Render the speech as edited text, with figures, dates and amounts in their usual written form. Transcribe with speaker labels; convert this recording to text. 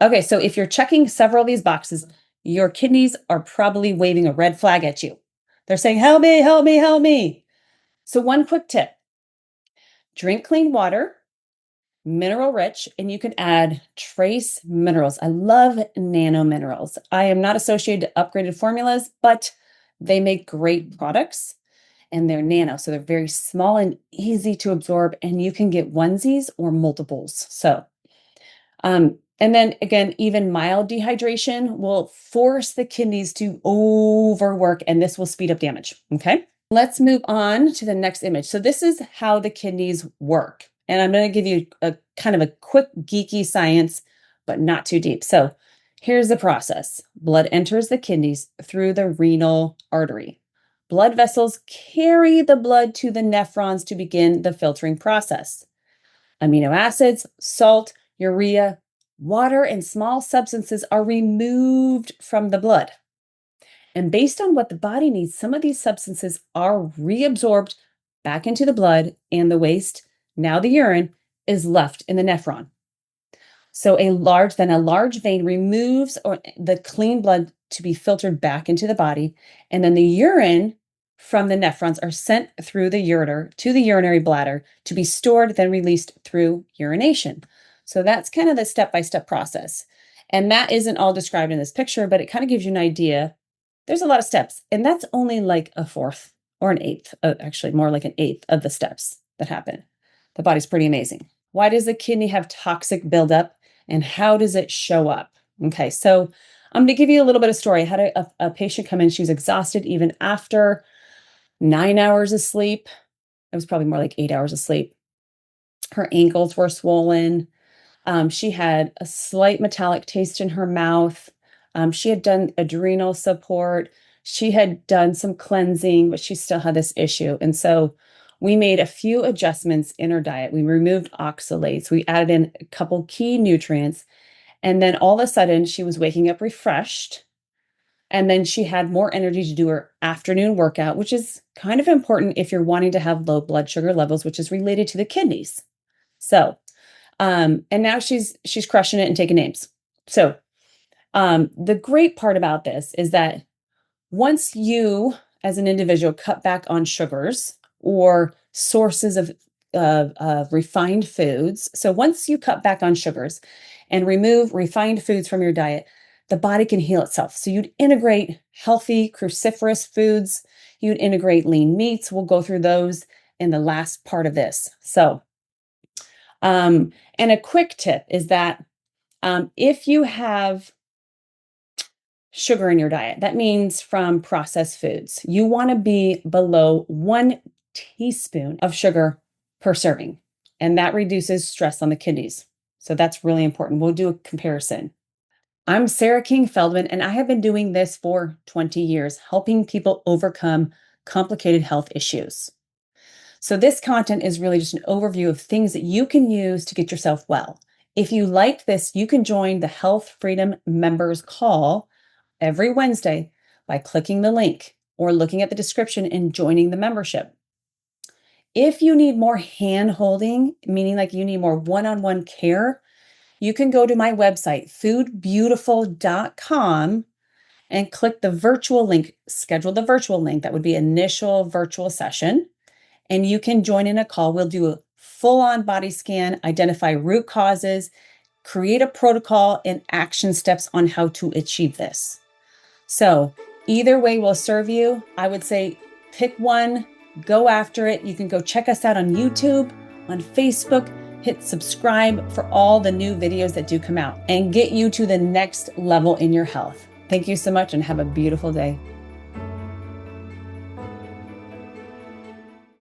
Speaker 1: Okay, so if you're checking several of these boxes, your kidneys are probably waving a red flag at you. They're saying, help me, help me, help me. So, one quick tip: drink clean water, mineral rich, and you can add trace minerals. I love nano minerals. I am not associated to upgraded formulas, but they make great products and they're nano. So, they're very small and easy to absorb, and you can get onesies or multiples. And then again, even mild dehydration will force the kidneys to overwork, and this will speed up damage. Okay. Let's move on to the next image. So this is how the kidneys work. And I'm going to give you a kind of a quick geeky science, but not too deep. So here's the process. Blood enters the kidneys through the renal artery. Blood vessels carry the blood to the nephrons to begin the filtering process. Amino acids, salt, urea, water, and small substances are removed from the blood. And based on what the body needs, some of these substances are reabsorbed back into the blood and the waste. Now the urine is left in the nephron. So a large vein removes the clean blood to be filtered back into the body. And then the urine from the nephrons are sent through the ureter to the urinary bladder to be stored, then released through urination. So that's kind of the step-by-step process. And that isn't all described in this picture, but it kind of gives you an idea. There's a lot of steps, and that's only like a fourth or an eighth, actually more like an eighth of the steps that happen. The body's pretty amazing. Why does the kidney have toxic buildup, and how does it show up? Okay, so I'm going to give you a little bit of story. I had a patient come in. She was exhausted even after 9 hours of sleep. It was probably more like 8 hours of sleep. Her ankles were swollen. She had a slight metallic taste in her mouth. She had done adrenal support. She had done some cleansing, but she still had this issue. And so we made a few adjustments in her diet. We removed oxalates. We added in a couple key nutrients. And then all of a sudden, she was waking up refreshed. And then she had more energy to do her afternoon workout, which is kind of important if you're wanting to have low blood sugar levels, which is related to the kidneys. So, and now she's crushing it and taking names. So, the great part about this is that once you, as an individual, cut back on sugars or sources of refined foods. So once you cut back on sugars and remove refined foods from your diet, the body can heal itself. So you'd integrate healthy cruciferous foods. You'd integrate lean meats. We'll go through those in the last part of this. So, and a quick tip is that if you have sugar in your diet, that means from processed foods, you want to be below 1 teaspoon of sugar per serving, and that reduces stress on the kidneys. So that's really important. We'll do a comparison. I'm Sarah King Feldman, and I have been doing this for 20 years, helping people overcome complicated health issues. So this content is really just an overview of things that you can use to get yourself well. If you like this, you can join the Health Freedom Members Call every Wednesday by clicking the link or looking at the description and joining the membership. If you need more hand-holding, meaning like you need more one-on-one care, you can go to my website, foodbeautiful.com, and click the virtual link, schedule the virtual link. That would be initial virtual session. And you can join in a call. We'll do a full-on body scan, identify root causes, create a protocol and action steps on how to achieve this. So either way will serve you. I would say pick one, go after it. You can go check us out on YouTube, on Facebook, hit subscribe for all the new videos that do come out and get you to the next level in your health. Thank you so much and have a beautiful day.